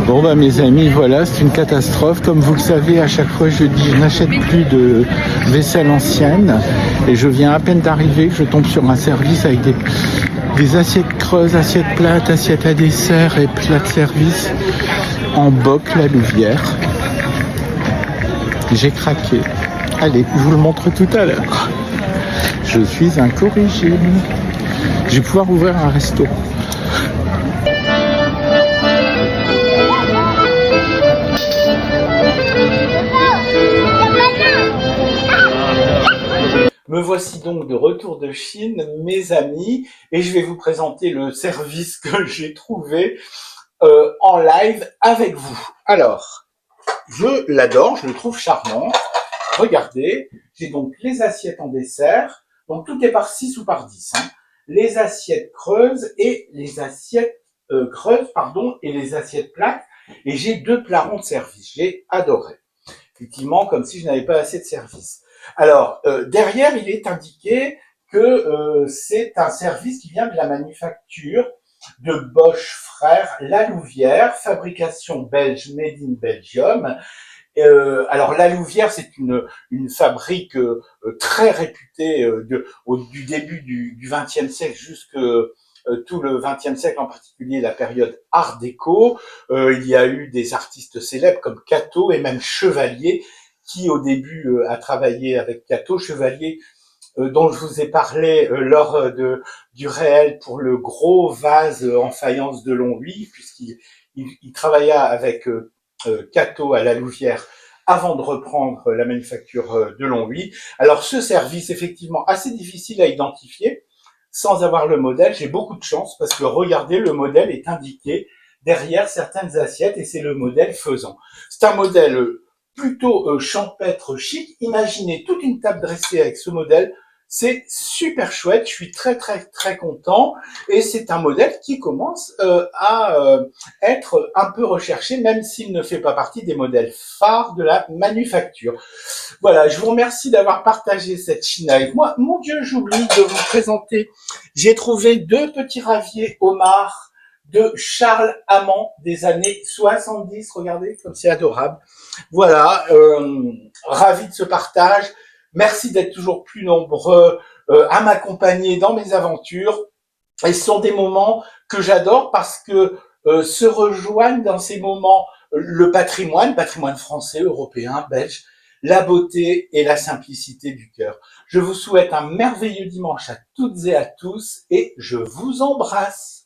Bon bah mes amis, voilà, c'est une catastrophe. Comme vous le savez, à chaque fois je dis je n'achète plus de vaisselle ancienne et je viens à peine d'arriver, je tombe sur un service avec des assiettes creuses, assiettes plates, assiettes à dessert et plats de service en boc la Louvière. J'ai craqué. Allez, je vous le montre tout à l'heure. Je suis incorrigible. Je vais pouvoir ouvrir un restaurant. Me voici donc de retour de Chine, mes amis, et je vais vous présenter le service que j'ai trouvé en live avec vous. Alors, je l'adore, je le trouve charmant. Regardez, j'ai donc les assiettes en dessert, donc tout est par 6 ou par 10. Les assiettes creuses et les assiettes et les assiettes plates, et j'ai 2 plats ronds de service. J'ai adoré. Effectivement, comme si je n'avais pas assez de service. Alors, derrière, il est indiqué que c'est un service qui vient de la manufacture de Bosch Frères La Louvière, fabrication belge, made in Belgium. Alors, La Louvière, c'est une fabrique très réputée du début du XXe siècle jusque tout le XXe siècle, en particulier la période Art déco. Il y a eu des artistes célèbres comme Cato et même Chevalier, qui au début a travaillé avec Cato. Chevalier, dont je vous ai parlé lors du réel pour le gros vase en faïence de Longwy, puisqu'il travailla avec Cato à La Louvière avant de reprendre la manufacture de Longwy. Alors ce service, effectivement, assez difficile à identifier, sans avoir le modèle. J'ai beaucoup de chance parce que regardez, le modèle est indiqué derrière certaines assiettes et c'est le modèle faisant. C'est un modèle plutôt champêtre, chic. Imaginez toute une table dressée avec ce modèle. C'est super chouette, je suis très content et c'est un modèle qui commence à être un peu recherché, même s'il ne fait pas partie des modèles phares de la manufacture. Voilà, je vous remercie d'avoir partagé cette Chine avec moi. Mon Dieu, j'oublie de vous présenter. J'ai trouvé 2 petits raviers homards de Charles Amand des années 70. Regardez comme c'est adorable. Voilà, ravi de ce partage. Merci d'être toujours plus nombreux à m'accompagner dans mes aventures. Et ce sont des moments que j'adore parce que se rejoignent dans ces moments le patrimoine français, européen, belge, la beauté et la simplicité du cœur. Je vous souhaite un merveilleux dimanche à toutes et à tous et je vous embrasse.